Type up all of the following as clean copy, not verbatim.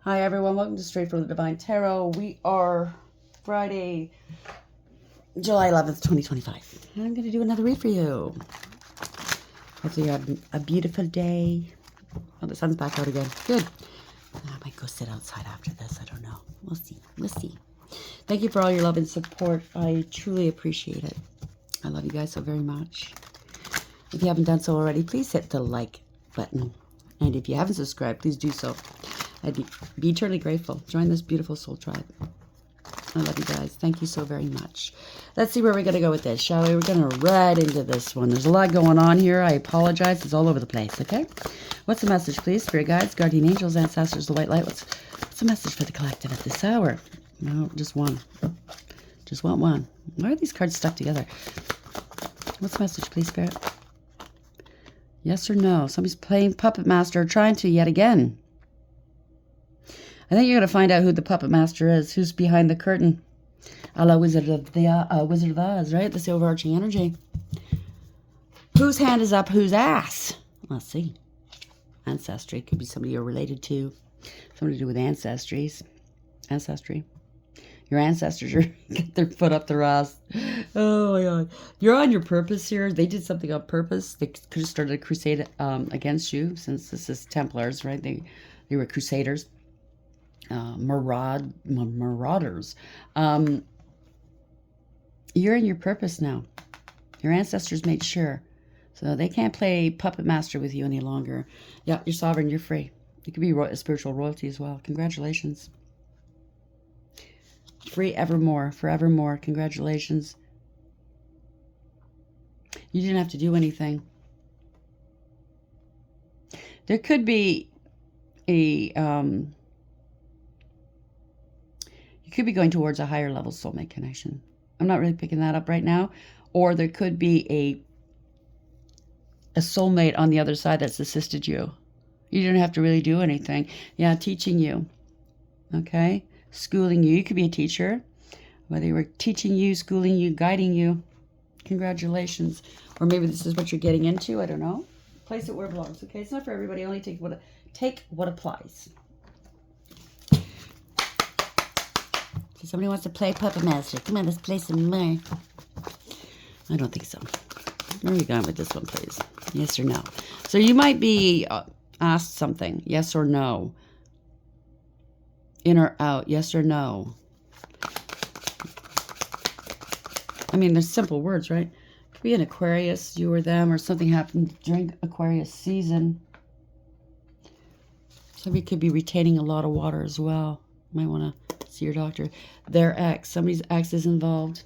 Hi everyone, welcome to Straight from the Divine Tarot. We are Friday, July 11th, 2025. And I'm going to do another read for you. Hopefully you have a beautiful day. Oh, the sun's back out again. Good. I might go sit outside after this. I don't know. We'll see. We'll see. Thank you for all your love and support. I truly appreciate it. I love you guys so very much. If you haven't done so already, please hit the like button. And if you haven't subscribed, please do so. I'd be eternally grateful. Join this beautiful soul tribe. I love you guys. Thank you so very much. Let's see where we're going to go with this, shall we? We're going to right into this one. There's a lot going on here. I apologize. It's all over the place, okay? What's the message, please? Spirit guides, guardian angels, ancestors, the white light. What's the message for the collective at this hour? No, just one. Just want one. Why are these cards stuck together? What's the message, please, Spirit? Yes or no? Somebody's playing Puppet Master, trying to yet again. I think you're going to find out who the Puppet Master is, who's behind the curtain. A la Wizard of Oz, right? That's the overarching energy. Whose hand is up whose ass? Let's see. Ancestry. Could be somebody you're related to. Something to do with ancestry. Your ancestors are get their foot up their ass. Oh my God. You're on your purpose here. They did something on purpose. They could have started a crusade against you, since this is Templars, right? They were crusaders. Marauders. You're in your purpose now. Your ancestors made sure. So they can't play puppet master with you any longer. Yeah, you're sovereign. You're free. You could be spiritual royalty as well. Congratulations. Free evermore. Forevermore. Congratulations. You didn't have to do anything. There could be a... you could be going towards a higher level soulmate connection. I'm not really picking that up right now. Or there could be a soulmate on the other side that's assisted you. You didn't have to really do anything. Yeah, teaching you. Okay? Schooling you. You could be a teacher. Whether you were teaching you, schooling you, guiding you. Congratulations. Or maybe this is what you're getting into. I don't know. Place it where it belongs. Okay? It's not for everybody. Only take what applies. Somebody wants to play Puppet Master. Come on, let's play some more. I don't think so. Where are we going with this one, please? Yes or no? So you might be asked something. Yes or no? In or out? Yes or no? I mean, there's simple words, right? It could be an Aquarius, you or them, or something happened during Aquarius season. Somebody could be retaining a lot of water as well. Might want to see your doctor. Their ex. Somebody's ex is involved.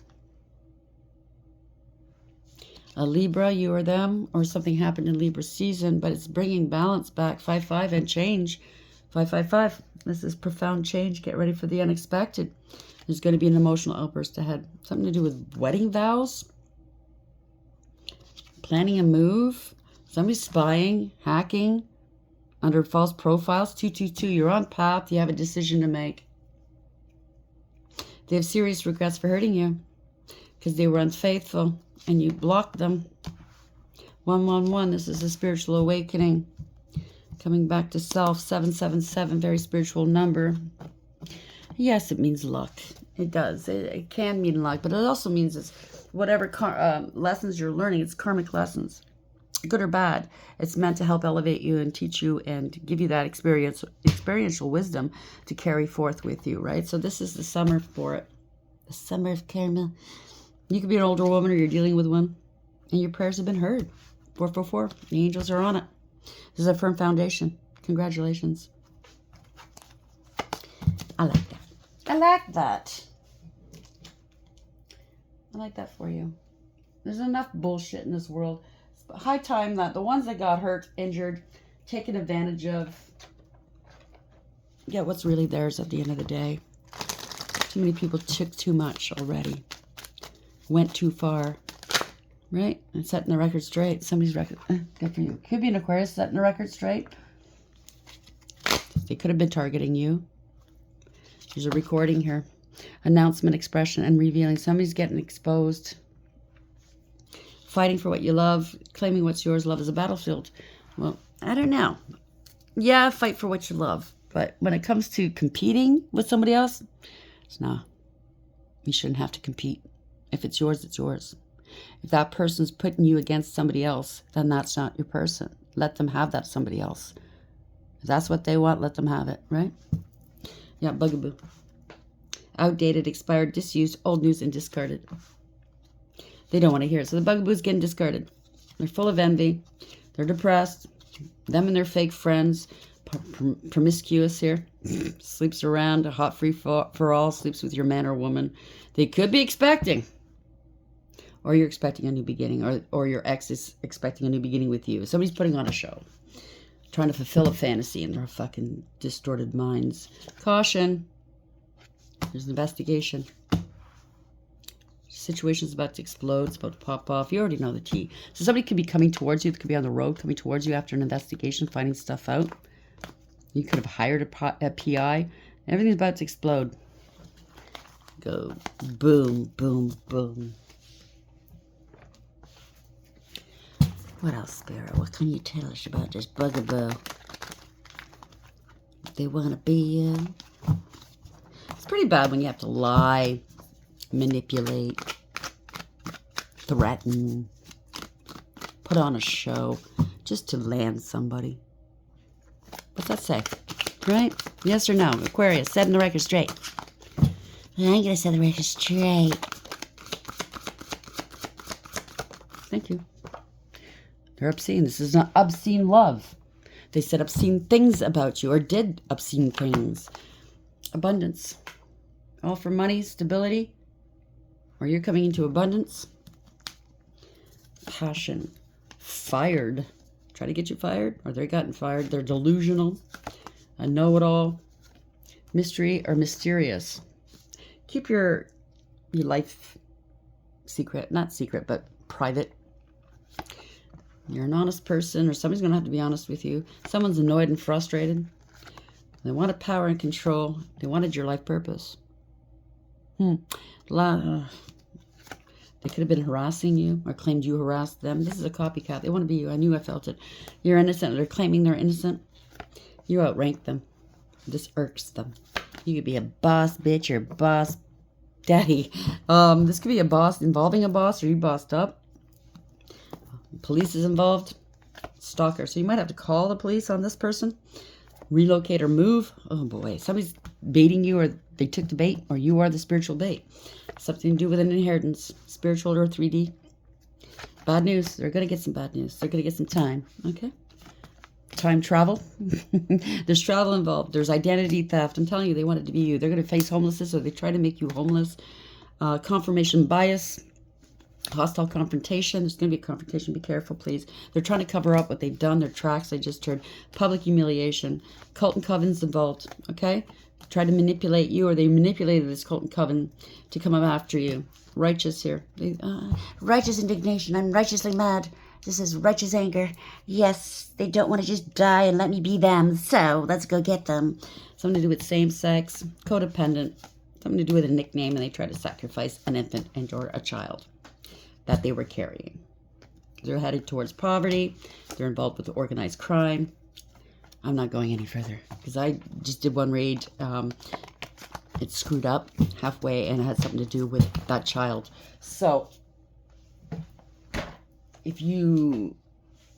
A Libra, you or them, or something happened in Libra season, but it's bringing balance back. 5-5 and change. 5-5-5. This is profound change. Get ready for the unexpected. There's going to be an emotional outburst ahead. Something to do with wedding vows. Planning a move. Somebody's spying, hacking, under false profiles. 222. You're on path. You have a decision to make. They have serious regrets for hurting you because they were unfaithful and you blocked them. 111, this is a spiritual awakening. Coming back to self. 777, very spiritual number. Yes, it means luck. It does. It can mean luck, but it also means it's whatever lessons you're learning, it's karmic lessons. Good or bad, it's meant to help elevate you and teach you and give you that experiential wisdom to carry forth with you, right? So this is the summer for it. The summer of karma. You could be an older woman or you're dealing with one, and your prayers have been heard. 444. The angels are on it. This is a firm foundation. Congratulations. I like that. I like that. I like that for you. There's enough bullshit in this world. High time that the ones that got hurt, injured, taken advantage of, get what's really theirs at the end of the day. Too many people took too much already. Went too far. Right? And setting the record straight. Somebody's record. Good for you. Could be an Aquarius setting the record straight. They could have been targeting you. There's a recording here. Announcement, expression, and revealing. Somebody's getting exposed. Fighting for what you love, claiming what's yours. Love is a battlefield. Well, I don't know. Yeah, fight for what you love. But when it comes to competing with somebody else, it's nah. You shouldn't have to compete. If it's yours, it's yours. If that person's putting you against somebody else, then that's not your person. Let them have that somebody else. If that's what they want, let them have it, right? Yeah, bugaboo. Outdated, expired, disused, old news, and discarded. They don't want to hear it. So the bugaboo's getting discarded. They're full of envy. They're depressed. Them and their fake friends. Promiscuous here. Sleeps around. A hot free for all. Sleeps with your man or woman. They could be expecting. Or you're expecting a new beginning. Or your ex is expecting a new beginning with you. Somebody's putting on a show. Trying to fulfill a fantasy in their fucking distorted minds. Caution. There's an investigation. Situation's about to explode. It's about to pop off. You already know the tea. So somebody could be coming towards you. They could be on the road coming towards you after an investigation, finding stuff out. You could have hired a PI. Everything's about to explode. Go boom, boom, boom. What else, Spirit? What can you tell us about this bugaboo? They want to be you. It's pretty bad when you have to lie, manipulate, threaten, put on a show just to land somebody. What's that say? Right? Yes or no? Aquarius, setting the record straight. I ain't gonna set the record straight. Thank you. They're obscene. This is not obscene love. They said obscene things about you or did obscene things. Abundance. All for money, stability. Or you're coming into abundance. Passion. Fired. Try to get you fired. Or they gotten fired. They're delusional. A know-it-all. Mystery or mysterious. Keep your life secret. Not secret, but private. You're an honest person, or somebody's going to have to be honest with you. Someone's annoyed and frustrated. They wanted power and control. They wanted your life purpose. They could have been harassing you or claimed you harassed them. This is a copycat. They want to be you. I knew I felt it. You're innocent. They're claiming they're innocent. You outrank them. This irks them. You could be a boss bitch or boss daddy. This could be a boss involving a boss, or you bossed up. Police is involved. Stalker. So you might have to call the police on this person. Relocate or move. Oh boy. Somebody's baiting you, or they took the bait, or you are the spiritual bait. Something to do with an inheritance. Spiritual or 3D. Bad news. They're going to get some bad news. They're going to get some time. Okay. Time travel. There's travel involved. There's identity theft. I'm telling you, they want it to be you. They're going to face homelessness, or they try to make you homeless. Confirmation bias. Hostile confrontation. There's going to be a confrontation. Be careful, please. They're trying to cover up what they've done. Their tracks they just turned. Public humiliation. Cult and covens involved. Okay? Try to manipulate you, or they manipulated this cult and coven to come up after you. Righteous here. Righteous indignation. I'm righteously mad. This is righteous anger. Yes, they don't want to just die and let me be them. So let's go get them. Something to do with same sex. Codependent. Something to do with a nickname, and they try to sacrifice an infant and or a child that they were carrying. They're headed towards poverty. They're involved with organized crime. I'm not going any further because I just did one raid. It screwed up halfway, and it had something to do with that child. So if you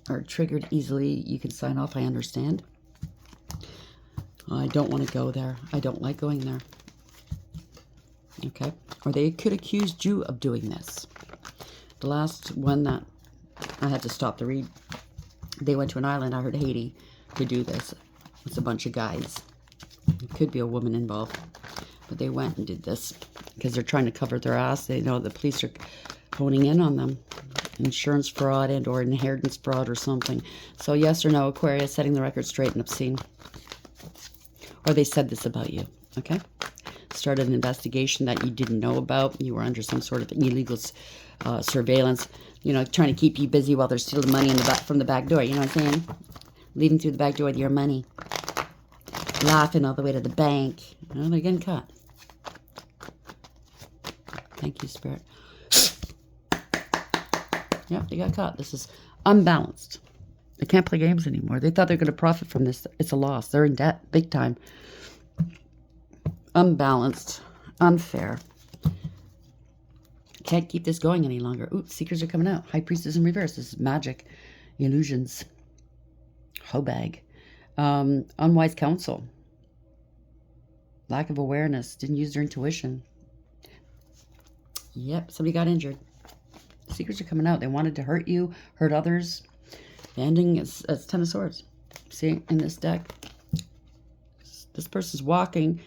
are triggered easily, you can sign off. I understand. I don't want to go there. I don't like going there. Okay? Or they could accuse you of doing this. The last one that I had to stop the read, they went to an island, I heard Haiti, to do this. It's a bunch of guys. It could be a woman involved. But they went and did this because they're trying to cover their ass. They know the police are honing in on them. Insurance fraud and or inheritance fraud or something. So yes or no, Aquarius, setting the record straight and obscene. Or they said this about you, okay? Started an investigation that you didn't know about. You were under some sort of illegal surveillance, you know, trying to keep you busy while they're stealing money in the back, from the back door. You know what I'm saying? Leaving through the back door with your money. Laughing all the way to the bank. Well, they're getting caught. Thank you, Spirit. Yep, they got caught. This is unbalanced. They can't play games anymore. They thought they're going to profit from this. It's a loss. They're in debt, big time. Unbalanced, unfair. Can't keep this going any longer. Ooh, Seekers are coming out. High Priestess in reverse. This is magic. Illusions. Hobag. Unwise counsel. Lack of awareness. Didn't use their intuition. Yep, somebody got injured. Secrets are coming out. They wanted to hurt you, hurt others. The ending is Ten of Swords. See, in this deck, this person's walking,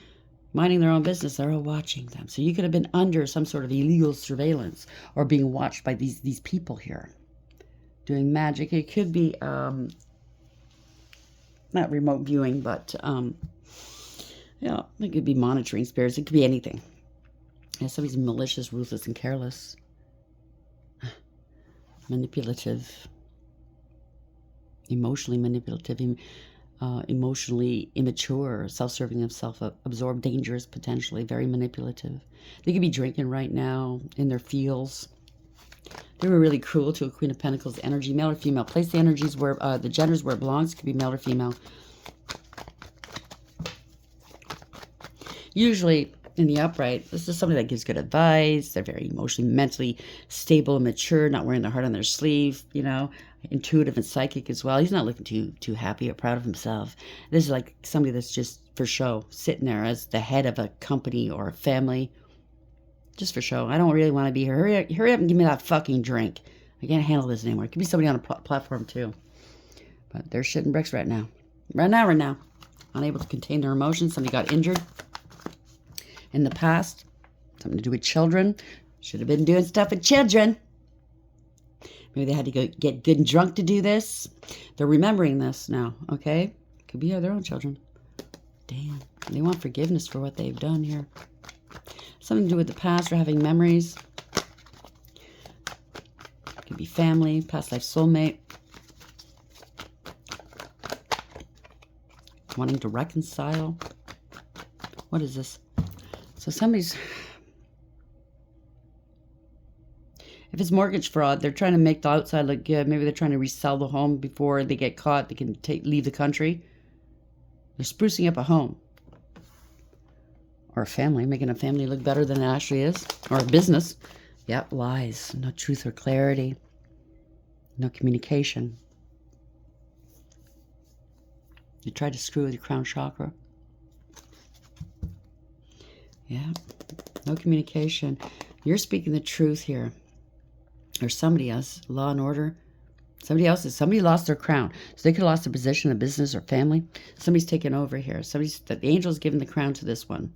minding their own business. They're all watching them. So you could have been under some sort of illegal surveillance or being watched by these people here doing magic. It could be not remote viewing, but yeah, it could be monitoring spirits. It could be anything. Yeah, somebody's malicious, ruthless, and careless. Manipulative. Emotionally manipulative. Emotionally immature. Self-serving of self-absorbed. Dangerous, potentially. Very manipulative. They could be drinking right now in their feels. They were really cruel to a Queen of Pentacles energy. Male or female. Place the energies where, the genders where it belongs. It could be male or female. Usually, in the upright, this is somebody that gives good advice. They're very emotionally, mentally stable and mature, not wearing their heart on their sleeve, you know, intuitive and psychic as well. He's not looking too happy or proud of himself. This is like somebody that's just for show, sitting there as the head of a company or a family, just for show. I don't really want to be here. Hurry up and give me that fucking drink. I can't handle this anymore. It could be somebody on a platform too. But they're shitting bricks right now. Right now. Unable to contain their emotions. Somebody got injured in the past. Something to do with children. Should have been doing stuff with children. Maybe they had to go get good and drunk to do this. They're remembering this now, okay? Could be their own children. Damn. They want forgiveness for what they've done here. Something to do with the past or having memories. Could be family, past life soulmate. Wanting to reconcile. What is this? So somebody's, if it's mortgage fraud, they're trying to make the outside look good. Maybe they're trying to resell the home before they get caught. They can leave the country. They're sprucing up a home. Or a family, making a family look better than it actually is. Or a business. Yep, lies. No truth or clarity. No communication. You tried to screw with your crown chakra. Yeah, no communication. You're speaking the truth here. Or somebody else, law and order. Somebody lost their crown. So they could have lost their position in business or family. Somebody's taken over here. The angel's given the crown to this one.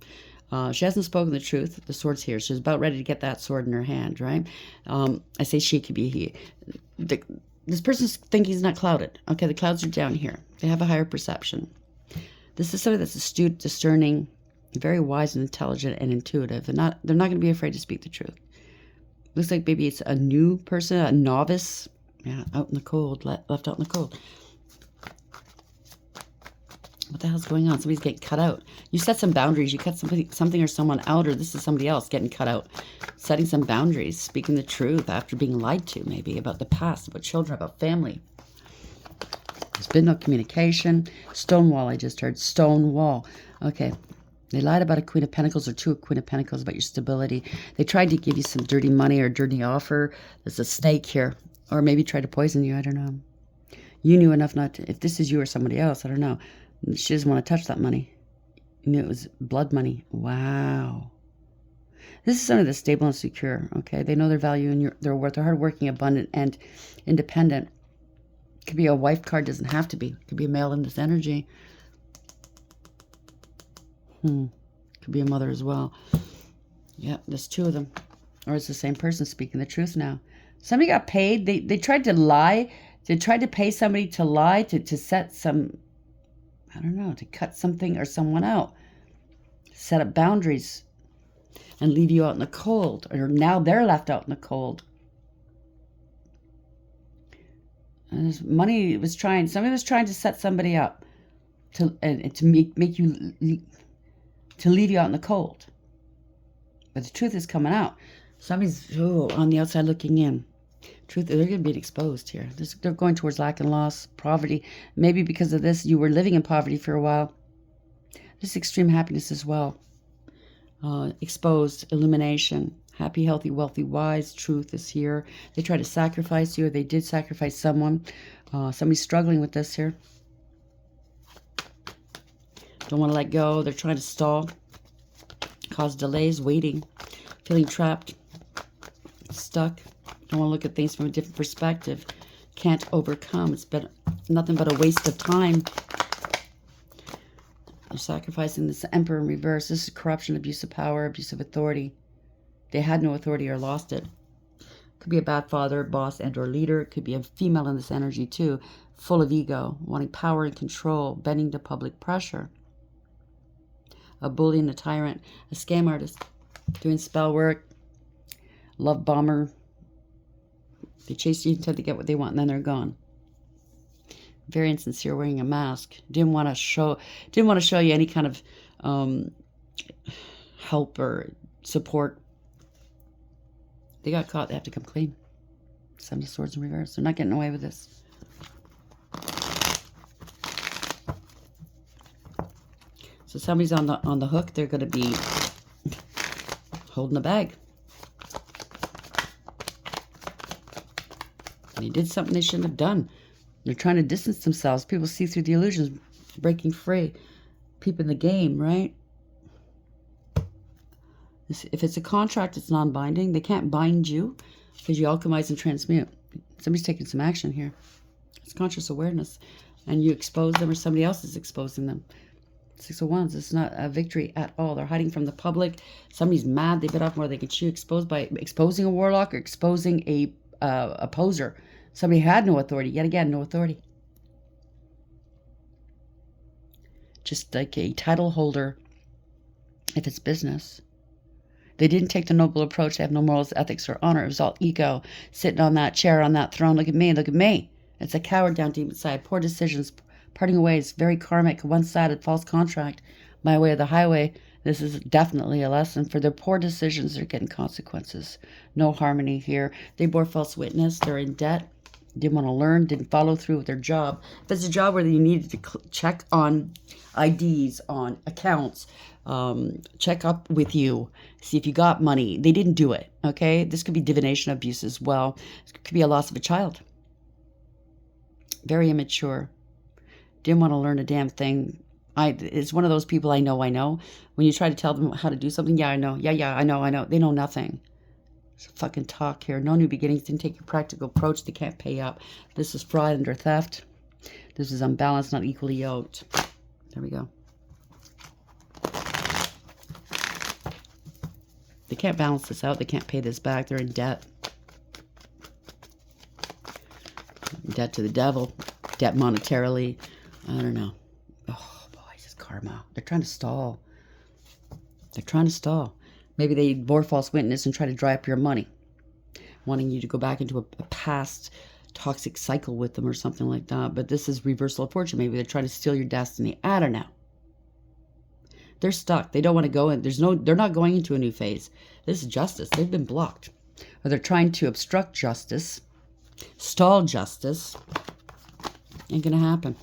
She hasn't spoken the truth. The sword's here. She's about ready to get that sword in her hand, right? I say she, could be he. This person's thinking he's not clouded. Okay, the clouds are down here. They have a higher perception. This is somebody that's astute, discerning, very wise and intelligent and intuitive. They're not going to be afraid to speak the truth. Looks like maybe it's a new person, a novice. Yeah, out in the cold, left out in the cold. What the hell's going on? Somebody's getting cut out. You set some boundaries. You cut something or someone out, or this is somebody else getting cut out. Setting some boundaries, speaking the truth after being lied to, maybe, about the past, about children, about family. There's been no communication. Stonewall, I just heard. Stonewall. Okay. They lied about a Queen of Pentacles or two Queen of Pentacles about your stability. They tried to give you some dirty money or dirty offer. There's a snake here. Or maybe tried to poison you. I don't know. You knew enough not to. If this is you or somebody else, I don't know. She doesn't want to touch that money. You knew it was blood money. Wow. This is somebody that's stable and secure. Okay. They know their value and their worth. They're hardworking, abundant, and independent. Could be a wife card. Doesn't have to be. Could be a male in this energy. Could be a mother as well. Yep, there's two of them. Or it's the same person speaking the truth now. Somebody got paid. They tried to lie. They tried to pay somebody to lie, to set some, I don't know, to cut something or someone out. Set up boundaries and leave you out in the cold. Or now they're left out in the cold. And somebody was trying to set somebody up to make you, to leave you out in the cold. But the truth is coming out. Somebody's on the outside looking in. Truth, they're going to be exposed here. They're going towards lack and loss, poverty. Maybe because of this, you were living in poverty for a while. This extreme happiness as well. Exposed, illumination, happy, healthy, wealthy, wise. Truth is here. They try to sacrifice you, or they did sacrifice someone. Somebody's struggling with this here. Don't want to let go. They're trying to stall, cause delays, waiting, feeling trapped, stuck. Don't want to look at things from a different perspective. Can't overcome. It's been nothing but a waste of time. They're sacrificing this Emperor in reverse. This is corruption, abuse of power, abuse of authority. They had no authority or lost it. Could be a bad father, boss, and or leader. It could be a female in this energy too. Full of ego, wanting power and control, bending to public pressure. A bully and a tyrant. A scam artist. Doing spell work. Love bomber. They chase you until they get what they want and then they're gone. Very insincere, wearing a mask. Didn't want to show you any kind of help or support. They got caught. They have to come clean. Seven of Swords in reverse. They're not getting away with this. So somebody's on the hook. They're going to be holding the bag. They did something they shouldn't have done. They're trying to distance themselves. People see through the illusions, breaking free. Peeping the game, right? If it's a contract, it's non-binding. They can't bind you because you alchemize and transmute. Somebody's taking some action here. It's conscious awareness. And you expose them or somebody else is exposing them. Six of Wands. It's not a victory at all. They're hiding from the public. Somebody's mad. They bit off more than they can chew. Exposed by exposing a warlock or exposing a opposer. Somebody had no authority. Yet again, no authority. Just like a title holder, if it's business. They didn't take the noble approach. They have no morals, ethics, or honor. It was all ego. Sitting on that chair, on that throne. Look at me. Look at me. It's a coward down deep inside. Poor decisions. Parting ways. Very karmic. One-sided. False contract. My way or the highway. This is definitely a lesson. For their poor decisions, they're getting consequences. No harmony here. They bore false witness. They're in debt. Didn't want to learn. Didn't follow through with their job. If it's a job where you needed to check on IDs, on accounts, check up with you, see if you got money. They didn't do it, okay? This could be divination abuse as well. It could be a loss of a child. Very immature. Didn't want to learn a damn thing. It's one of those people I know. When you try to tell them how to do something, yeah, I know. Yeah, I know. They know nothing. It's fucking talk here. No new beginnings. Didn't take your practical approach. They can't pay up. This is fraud under theft. This is unbalanced, not equally yoked. There we go. They can't balance this out. They can't pay this back. They're in debt. Debt to the devil. Debt monetarily. I don't know. Oh, boy, this is karma. They're trying to stall. They're trying to stall. Maybe they bore false witness and try to dry up your money. Wanting you to go back into a past toxic cycle with them or something like that. But this is reversal of fortune. Maybe they're trying to steal your destiny. I don't know. They're stuck. They don't want to go in. They're not going into a new phase. This is justice. They've been blocked. Or they're trying to obstruct justice. Stall justice. Ain't going to happen.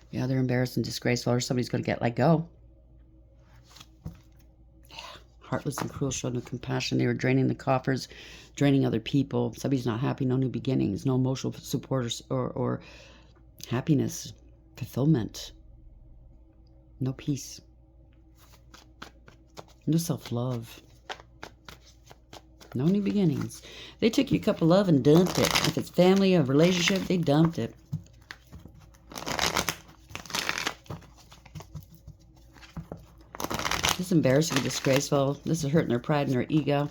Yeah, they're embarrassed and disgraceful, or somebody's going to get let go. Yeah, heartless and cruel, showed no compassion. They were draining the coffers, draining other people. Somebody's not happy, no new beginnings, no emotional support or happiness, fulfillment, no peace, no self-love, no new beginnings. They took your cup of love and dumped it. If it's family or relationship, they dumped it. This is embarrassing and disgraceful. This is hurting their pride and their ego.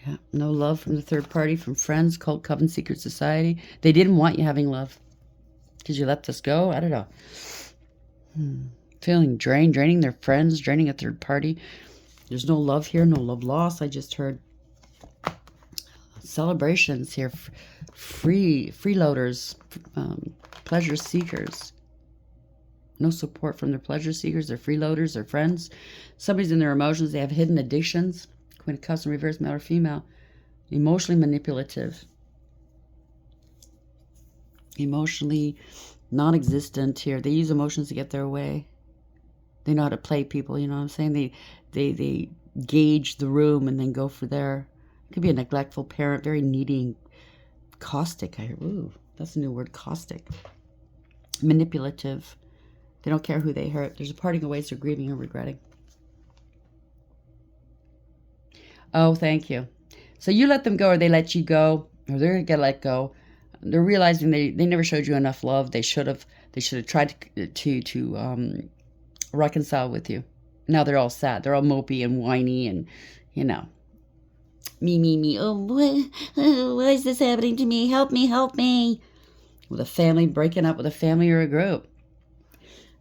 Yeah, no love from the third party, from friends, cult, coven, secret society. They didn't want you having love. Did you let this go? I don't know. Feeling drained, draining their friends, draining a third party. There's no love here, no love lost. I just heard celebrations here. Freeloaders, pleasure seekers. No support from their pleasure seekers, their freeloaders, their friends. Somebody's in their emotions. They have hidden addictions. Queen of Cups in reverse, male or female. Emotionally manipulative. Emotionally non-existent here. They use emotions to get their way. They know how to play people, you know what I'm saying? They gauge the room and then go for there. It could be a neglectful parent, very needy and caustic. Ooh, that's a new word, caustic. Manipulative. They don't care who they hurt. There's a parting of ways they're grieving and regretting. Oh, thank you. So you let them go, or they let you go, or they're going to get let go. They're realizing they never showed you enough love. They should have tried to reconcile with you. Now they're all sad. They're all mopey and whiny and, you know, me. Oh, why is this happening to me? Help me. With a family, breaking up with a family or a group.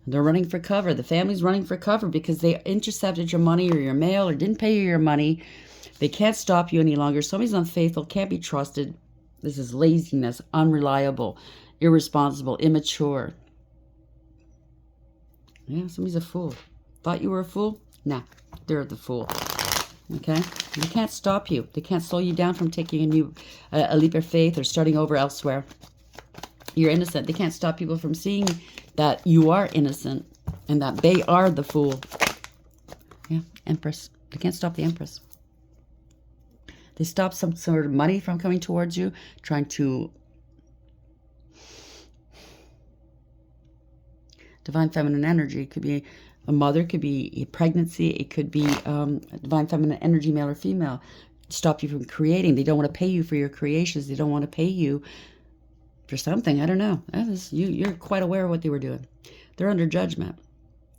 They're running for cover. The family's running for cover because they intercepted your money or your mail or didn't pay you your money. They can't stop you any longer. Somebody's unfaithful, can't be trusted. This is laziness, unreliable, irresponsible, immature. Yeah, somebody's a fool. Thought you were a fool? Nah, they're the fool. Okay? They can't stop you. They can't slow you down from taking a leap of faith or starting over elsewhere. You're innocent. They can't stop people from seeing that you are innocent and that they are the fool. Yeah, Empress. They can't stop the Empress. They stop some sort of money from coming towards you, trying to... Divine feminine energy. It could be a mother, could be a pregnancy, it could be divine feminine energy, male or female. Stop you from creating. They don't want to pay you for your creations. They don't want to pay you for something. I don't know. You're quite aware of what they were doing. They're under judgment.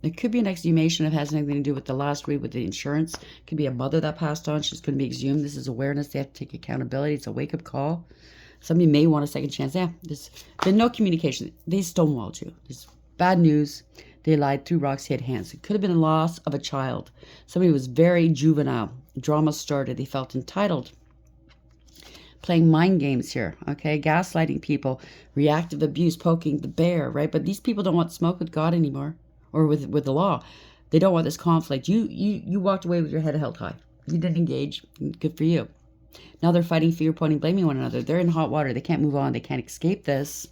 It could be an exhumation. It has nothing to do with the last read with the insurance. It could be a mother that passed on. She's going to be exhumed. This is awareness. They have to take accountability. It's a wake-up call. Somebody may want a second chance. Yeah, there's been no communication. They stonewalled you. There's bad news. They lied through rocks, hid hands. It could have been a loss of a child. Somebody was very juvenile. Drama started. They felt entitled. Playing mind games here, okay? Gaslighting people, reactive abuse, poking the bear, right? But these people don't want smoke with God anymore, or with the law. They don't want this conflict. You walked away with your head held high. You didn't engage. Good for you. Now they're fighting, fear, pointing, blaming one another. They're in hot water. They can't move on. They can't escape this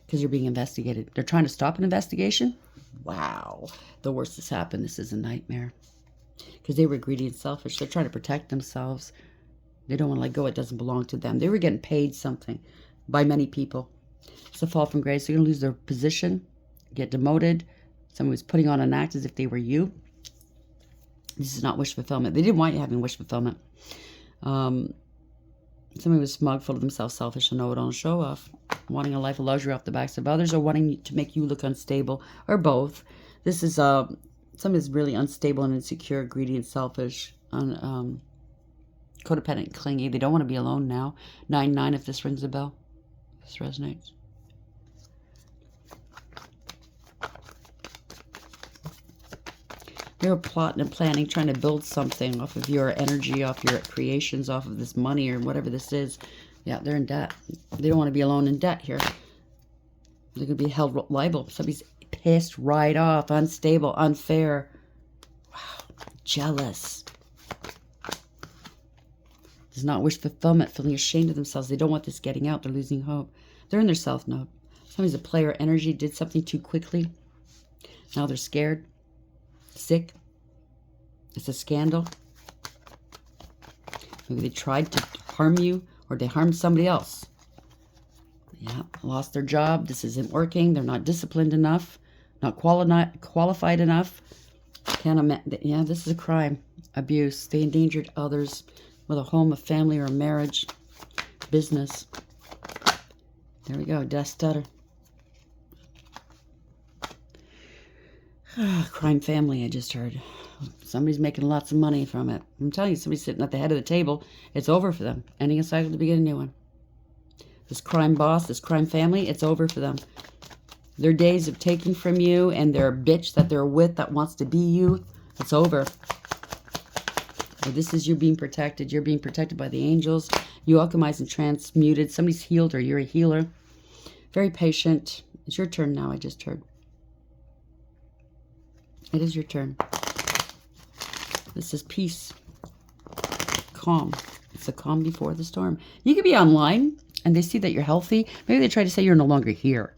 because you're being investigated. They're trying to stop an investigation. Wow. The worst has happened. This is a nightmare. Because they were greedy and selfish. They're trying to protect themselves. They don't want to let go. It doesn't belong to them. They were getting paid something by many people. It's a fall from grace. They're going to lose their position, get demoted. Someone was putting on an act as if they were you. This is not wish fulfillment. They didn't want you having wish fulfillment. Somebody was smug, full of themselves, selfish, and know-it-all, and show off. Wanting a life of luxury off the backs of others, or wanting to make you look unstable, or both. This is... Somebody's really unstable and insecure, greedy and selfish, codependent and clingy. They don't want to be alone now. 9-9 if this rings a bell. If this resonates. They were plotting and planning, trying to build something off of your energy, off your creations, off of this money or whatever this is. Yeah, they're in debt. They don't want to be alone in debt here. They're going to be held liable. Somebody's pissed right off, unstable, unfair. Wow, jealous. Does not wish fulfillment, feeling ashamed of themselves. They don't want this getting out. They're losing hope. They're in their self-note. Somebody's a player energy, did something too quickly. Now they're scared, sick. It's a scandal. Maybe they tried to harm you or they harmed somebody else. Yeah, lost their job. This isn't working. They're not disciplined enough, not qualified enough. Yeah, this is a crime. Abuse. They endangered others with a home, a family, or a marriage, business. There we go. Death stutter. Crime family, I just heard. Somebody's making lots of money from it. I'm telling you, somebody's sitting at the head of the table. It's over for them. Ending a cycle to begin a new one. This crime boss, this crime family, it's over for them. Their days of taking from you and their bitch that they're with that wants to be you, it's over. So this is you being protected. You're being protected by the angels. You alchemized and transmuted. Somebody's healed or you're a healer. Very patient. It's your turn now, I just heard. It is your turn. This is peace. Calm. It's a calm before the storm. You could be online and they see that you're healthy. Maybe they try to say you're no longer here.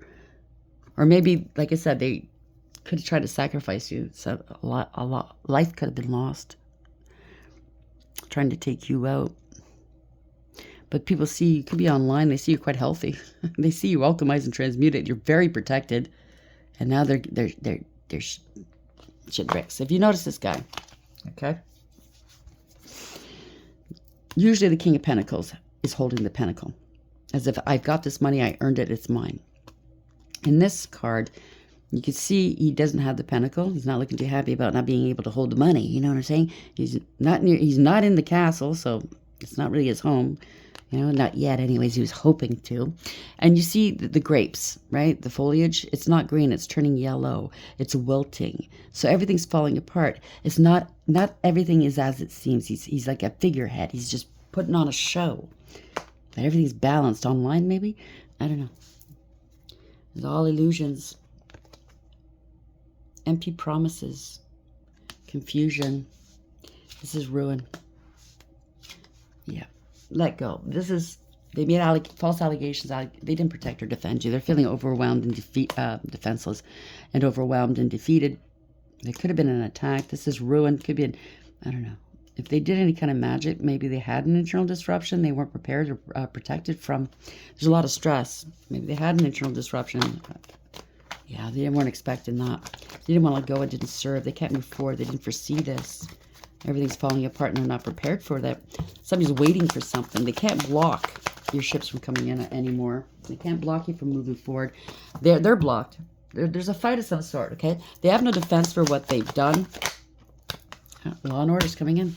Or maybe, like I said, they could have tried to sacrifice you. So a lot. Life could have been lost. Trying to take you out. But people see you could be online. They see you quite healthy. They see you alchemized and transmuted. You're very protected. And now they're shit bricks. If you notice this guy, okay? Usually the King of Pentacles is holding the pentacle. As if I've got this money, I earned it, it's mine. In this card, you can see he doesn't have the pentacle. He's not looking too happy about not being able to hold the money. You know what I'm saying? He's not in the castle, so it's not really his home. You know, not yet anyways. He was hoping to. And you see the grapes, right? The foliage, it's not green. It's turning yellow. It's wilting. So everything's falling apart. It's not everything is as it seems. He's like a figurehead. He's just putting on a show. But everything's balanced online, maybe? I don't know. It's all illusions. Empty promises. Confusion. This is ruin. Yeah. Let go. They made false allegations. They didn't protect or defend you. They're feeling overwhelmed and defenseless and overwhelmed and defeated. There could have been an attack. This is ruin. Could be I don't know. If they did any kind of magic, maybe they had an internal disruption. They weren't prepared or protected from. There's a lot of stress. Maybe they had an internal disruption. Yeah, they weren't expecting that. They didn't want to let go. It didn't serve. They can't move forward. They didn't foresee this. Everything's falling apart and they're not prepared for that. Somebody's waiting for something. They can't block your ships from coming in anymore. They can't block you from moving forward. They're blocked. There's a fight of some sort, okay? They have no defense for what they've done. Law and order's coming in.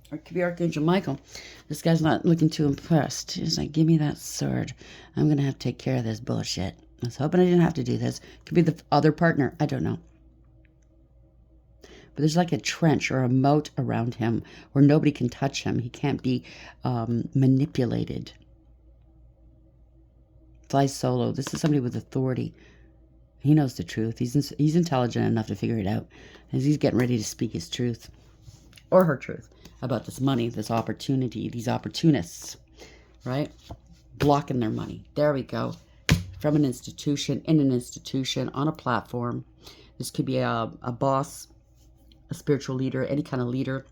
Or it could be Archangel Michael. This guy's not looking too impressed. He's like, give me that sword. I'm going to have to take care of this bullshit. I was hoping I didn't have to do this. Could be the other partner. I don't know. But there's like a trench or a moat around him where nobody can touch him. He can't be manipulated. Flies solo. This is somebody with authority. He knows the truth. He's intelligent enough to figure it out. As he's getting ready to speak his truth. Or her truth. About this money, this opportunity, these opportunists. Right? Blocking their money. There we go. From an institution, in an institution, on a platform. This could be a boss. A spiritual leader, any kind of leader.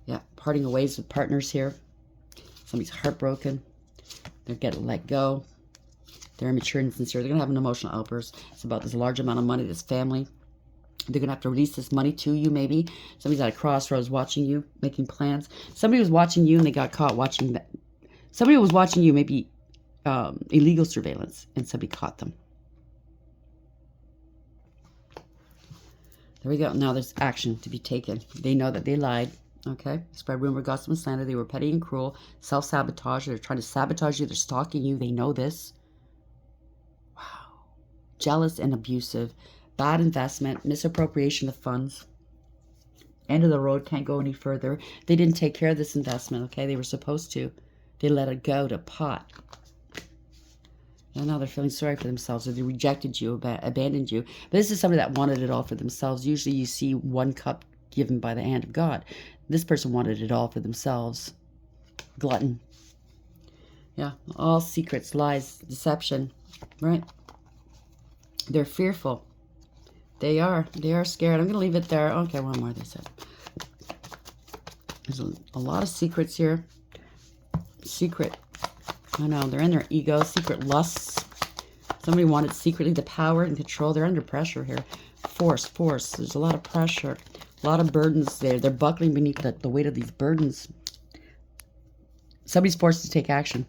Yeah, parting ways with partners here. Somebody's heartbroken. They're getting let go. They're immature and sincere. They're going to have an emotional outburst. It's about this large amount of money, this family. They're going to have to release this money to you, maybe. Somebody's at a crossroads watching you, making plans. Somebody was watching you and they got caught watching that. Somebody was watching you, maybe illegal surveillance, and somebody caught them. There we go. Now there's action to be taken. They know that they lied. Okay? Spread rumor, gossip, and slander. They were petty and cruel. Self-sabotage. They're trying to sabotage you. They're stalking you. They know this. Wow. Jealous and abusive. Bad investment. Misappropriation of funds. End of the road. Can't go any further. They didn't take care of this investment. Okay? They were supposed to. They let it go to pot. And now they're feeling sorry for themselves, or they rejected you, abandoned you. But this is somebody that wanted it all for themselves. Usually you see one cup given by the hand of God. This person wanted it all for themselves. Glutton. Yeah, all secrets, lies, deception, right? They're fearful. They are scared. I'm going to leave it there. Okay, one more, they said. There's a lot of secrets here. Secret. I know, they're in their ego, secret lusts. Somebody wanted secretly the power and control. They're under pressure here. Force. There's a lot of pressure. A lot of burdens there. They're buckling beneath the weight of these burdens. Somebody's forced to take action.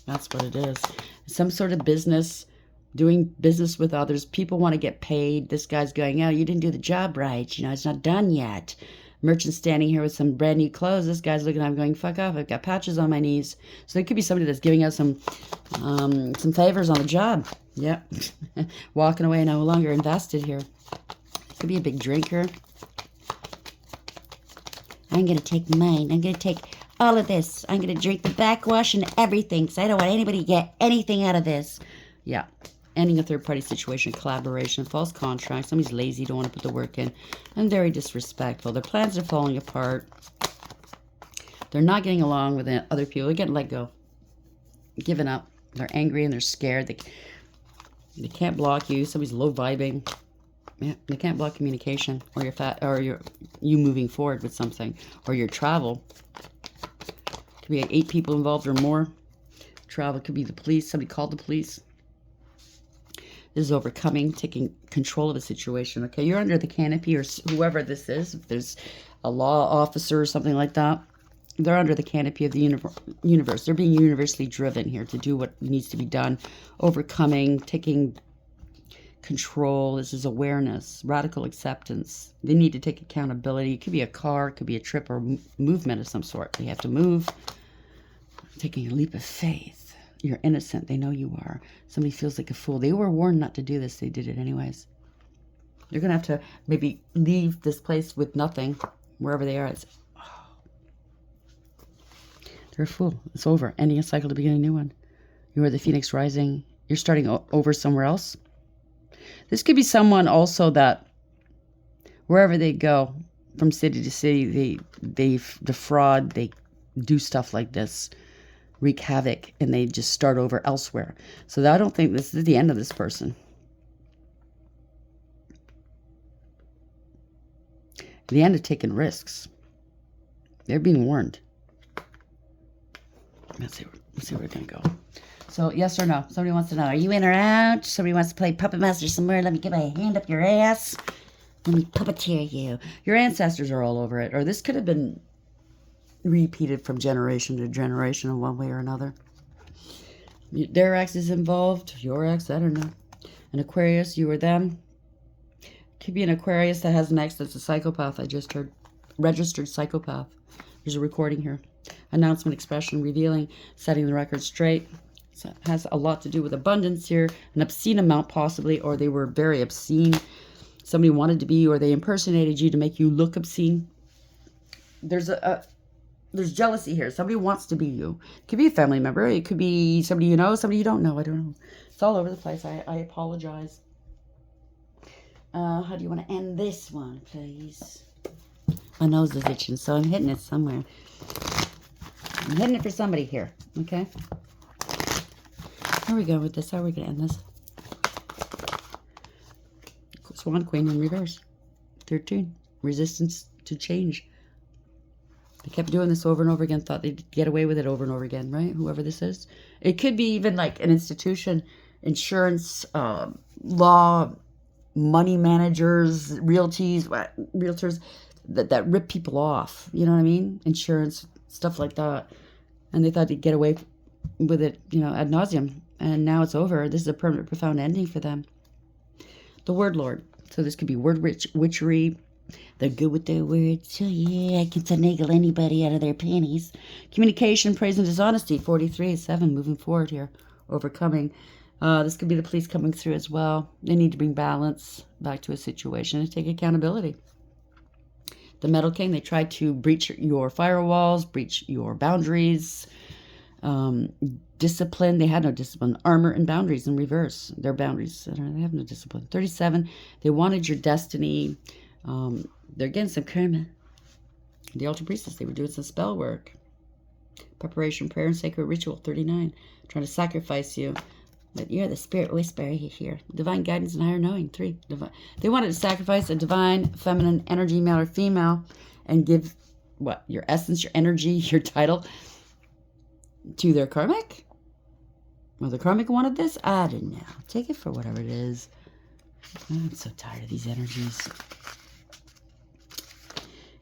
That's what it is. Some sort of business, doing business with others. People want to get paid. This guy's going, oh, you didn't do the job right. You know, it's not done yet. Merchant standing here with some brand new clothes. This guy's looking at him going, fuck off. I've got patches on my knees. So there could be somebody that's giving out some favors on the job. Yep. Walking away, no longer invested here. Could be a big drinker. I'm going to take mine. I'm going to take all of this. I'm going to drink the backwash and everything because I don't want anybody to get anything out of this. Yeah. Ending a third-party situation, collaboration, false contract. Somebody's lazy, don't want to put the work in. And very disrespectful. Their plans are falling apart. They're not getting along with other people. They're getting let go. Giving up. They're angry and they're scared. They can't block you. Somebody's low vibing. Yeah, they can't block communication or you moving forward with something or your travel. Could be 8 people involved or more. Travel could be the police. Somebody called the police. This is overcoming, taking control of a situation. Okay, you're under the canopy or whoever this is. If there's a law officer or something like that, they're under the canopy of the universe. They're being universally driven here to do what needs to be done. Overcoming, taking control. This is awareness, radical acceptance. They need to take accountability. It could be a car, it could be a trip or movement of some sort. They have to move. Taking a leap of faith. You're innocent. They know you are. Somebody feels like a fool. They were warned not to do this. They did it anyways. They're going to have to maybe leave this place with nothing, wherever they are. They're a fool. It's over. Ending a cycle to begin a new one. You are the phoenix rising. You're starting over somewhere else. This could be someone also that wherever they go, from city to city, they defraud, they do stuff like this. Wreak havoc, and they just start over elsewhere. So I don't think this is the end of this person. The end of taking risks. They're being warned. Let's see where we're going to go. So, yes or no? Somebody wants to know. Are you in or out? Somebody wants to play Puppet Master somewhere. Let me get my hand up your ass. Let me puppeteer you. Your ancestors are all over it. Or this could have been repeated from generation to generation in one way or another. Their ex is involved. Your ex, I don't know. An Aquarius, you or them. Could be an Aquarius that has an ex that's a psychopath. I just heard. Registered psychopath. There's a recording here. Announcement, expression, revealing, setting the record straight. So it has a lot to do with abundance here. An obscene amount possibly, or they were very obscene. Somebody wanted to be, or they impersonated you to make you look obscene. There's jealousy here. Somebody wants to be you. It could be a family member. It could be somebody you know, somebody you don't know. I don't know. It's all over the place. I apologize. How do you want to end this one, please? My nose is itching, so I'm hitting it somewhere. I'm hitting it for somebody here, okay? Here we go with this. How are we going to end this? Swan Queen in reverse. 13. Resistance to change. They kept doing this over and over again, thought they'd get away with it over and over again, right? Whoever this is. It could be even like an institution, insurance, law, money managers, realtors that rip people off. You know what I mean? Insurance, stuff like that. And they thought they'd get away with it, ad nauseum. And now it's over. This is a permanent, profound ending for them. The word lord. So this could be word witchery. They're good with their words. So yeah, I can finagle anybody out of their panties. Communication, praise, and dishonesty. 43-7, moving forward here. Overcoming. This could be the police coming through as well. They need to bring balance back to a situation and take accountability. The Metal King, they tried to breach your firewalls, breach your boundaries. Discipline, they had no discipline. Armor and boundaries in reverse. Their boundaries, they have no discipline. 37, they wanted your destiny. They're getting some karma. The altar priestess, they were doing some spell work. Preparation, prayer, and sacred ritual. 39, trying to sacrifice you. But you're the spirit whisperer here. Divine guidance and higher knowing. 3, they wanted to sacrifice a divine feminine energy, male or female, and give what? Your essence, your energy, your title to their karmic? Well, the karmic wanted this? I don't know. Take it for whatever it is. I'm so tired of these energies.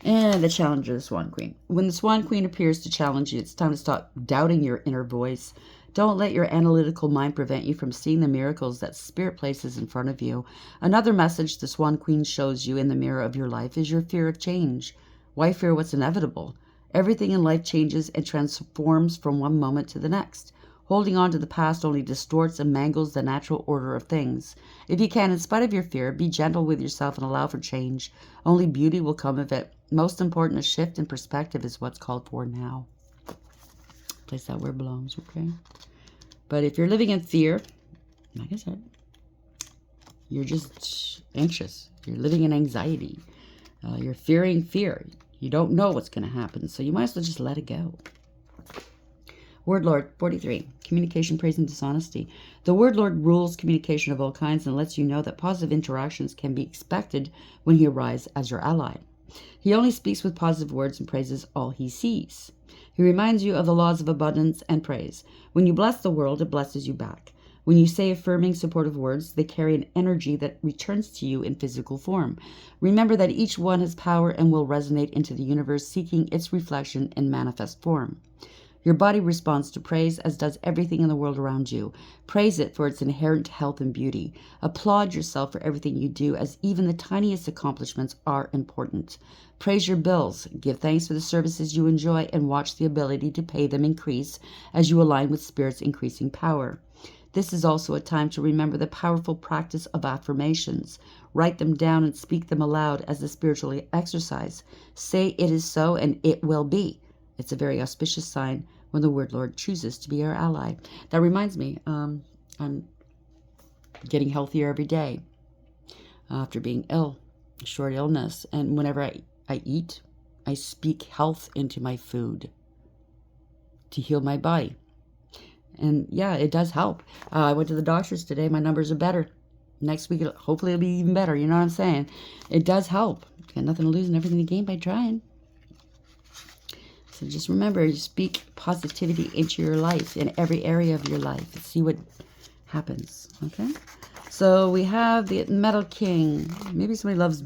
And the challenger, the Swan Queen. When the Swan Queen appears to challenge you, it's time to stop doubting your inner voice. Don't let your analytical mind prevent you from seeing the miracles that Spirit places in front of you. Another message the Swan Queen shows you in the mirror of your life is your fear of change. Why fear what's inevitable? Everything in life changes and transforms from one moment to the next. Holding on to the past only distorts and mangles the natural order of things. If you can, in spite of your fear, be gentle with yourself and allow for change. Only beauty will come of it. Most important, a shift in perspective is what's called for now. Place that where it belongs, okay? But if you're living in fear, like I said, you're just anxious. You're living in anxiety. You're fearing fear. You don't know what's going to happen, so you might as well just let it go. Word Lord, 43. Communication, praise, and dishonesty. The Word Lord rules communication of all kinds and lets you know that positive interactions can be expected when he arrives as your ally. He only speaks with positive words and praises all he sees. He reminds you of the laws of abundance and praise. When you bless the world, it blesses you back. When you say affirming, supportive words, they carry an energy that returns to you in physical form. Remember that each one has power and will resonate into the universe, seeking its reflection in manifest form. Your body responds to praise, as does everything in the world around you. Praise it for its inherent health and beauty. Applaud yourself for everything you do, as even the tiniest accomplishments are important. Praise your bills. Give thanks for the services you enjoy and watch the ability to pay them increase as you align with Spirit's increasing power. This is also a time to remember the powerful practice of affirmations. Write them down and speak them aloud as a spiritual exercise. Say it is so and it will be. It's a very auspicious sign when the Word Lord chooses to be our ally. That reminds me, I'm getting healthier every day after being ill, short illness. And whenever I eat, I speak health into my food to heal my body. And yeah, it does help. I went to the doctors today. My numbers are better. Next week, hopefully it'll be even better. You know what I'm saying? It does help. Got nothing to lose and everything to gain by trying. So just remember, you speak positivity into your life, in every area of your life, and see what happens, okay? So we have the Metal King. Maybe somebody loves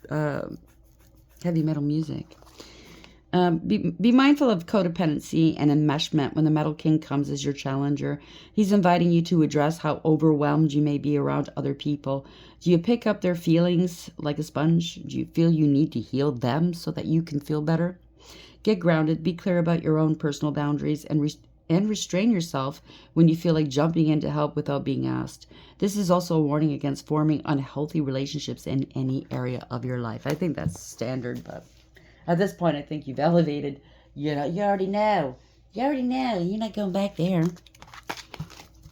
heavy metal music. Be mindful of codependency and enmeshment when the Metal King comes as your challenger. He's inviting you to address how overwhelmed you may be around other people. Do you pick up their feelings like a sponge? Do you feel you need to heal them so that you can feel better? Get grounded, be clear about your own personal boundaries, and restrain yourself when you feel like jumping in to help without being asked. This is also a warning against forming unhealthy relationships in any area of your life. I think that's standard, but at this point, I think you've elevated. You know, you already know. You already know. You're not going back there.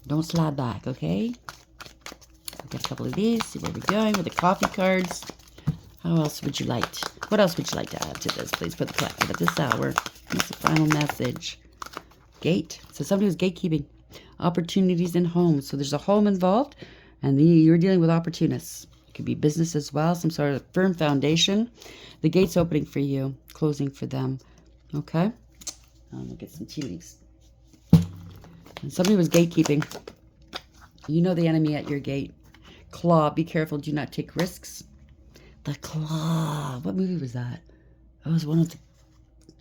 Don't slide back, okay? I've got a couple of these. See where we're going with the coffee cards. How else would you like what else would you like to add to this, please, for the collective at this hour? What's the final message? Gate. So somebody who's gatekeeping. Opportunities in homes. So there's a home involved, and you're dealing with opportunists. It could be business as well, some sort of firm foundation. The gate's opening for you, closing for them. Okay? We'll get some tea leaves. And somebody was gatekeeping. You know the enemy at your gate. Claw. Be careful. Do not take risks. The Claw. What movie was that? It was one of the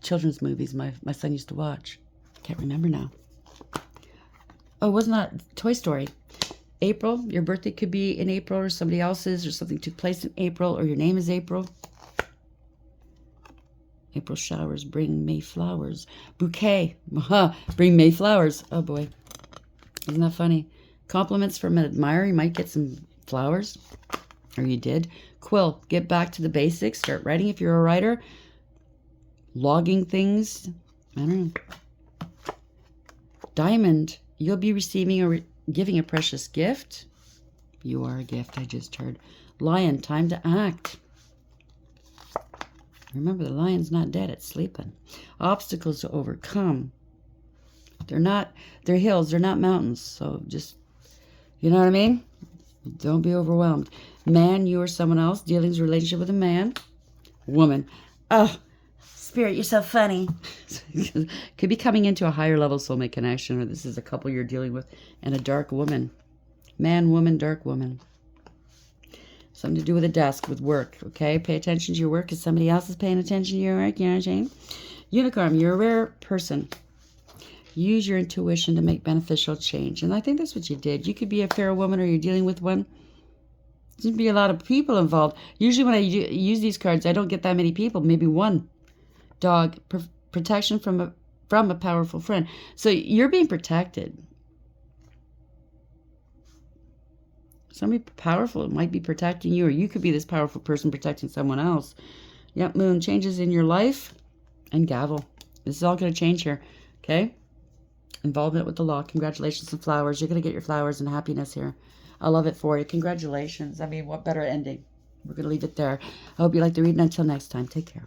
children's movies my son used to watch. Can't remember now. Oh, wasn't that Toy Story? April. Your birthday could be in April or somebody else's, or something took place in April, or your name is April. April showers bring May flowers. Bouquet. Bring May flowers. Oh boy. Isn't that funny? Compliments from an admirer. You might get some flowers. Or you did. Quill. Get back to the basics. Start writing if you're a writer. Logging things. I don't know. Diamond. You'll be receiving or giving a precious gift. You are a gift, I just heard. Lion. Time to act. Remember, the lion's not dead. It's sleeping. Obstacles to overcome. They're hills. They're not mountains. So just, you know what I mean? Don't be overwhelmed. Man, you or someone else. Dealings, relationship with a man. Woman. Oh, Spirit, you're so funny. Could be coming into a higher level soulmate connection, or this is a couple you're dealing with, and a dark woman. Man, woman, dark woman. Something to do with a desk, with work, okay? Pay attention to your work because somebody else is paying attention to your work, you know what I'm saying? Unicorn, you're a rare person. Use your intuition to make beneficial change. And I think that's what you did. You could be a fair woman, or you're dealing with one. There's going to be a lot of people involved. Usually when I use these cards, I don't get that many people, maybe one. Dog, protection from a powerful friend. So you're being protected. Somebody powerful might be protecting you, or you could be this powerful person protecting someone else. Yep, Moon, changes in your life. And gavel. This is all going to change here. Okay? Involvement with the law. Congratulations and flowers. You're going to get your flowers and happiness here. I love it for you. Congratulations. I mean, what better ending? We're going to leave it there. I hope you like the reading. Until next time, take care.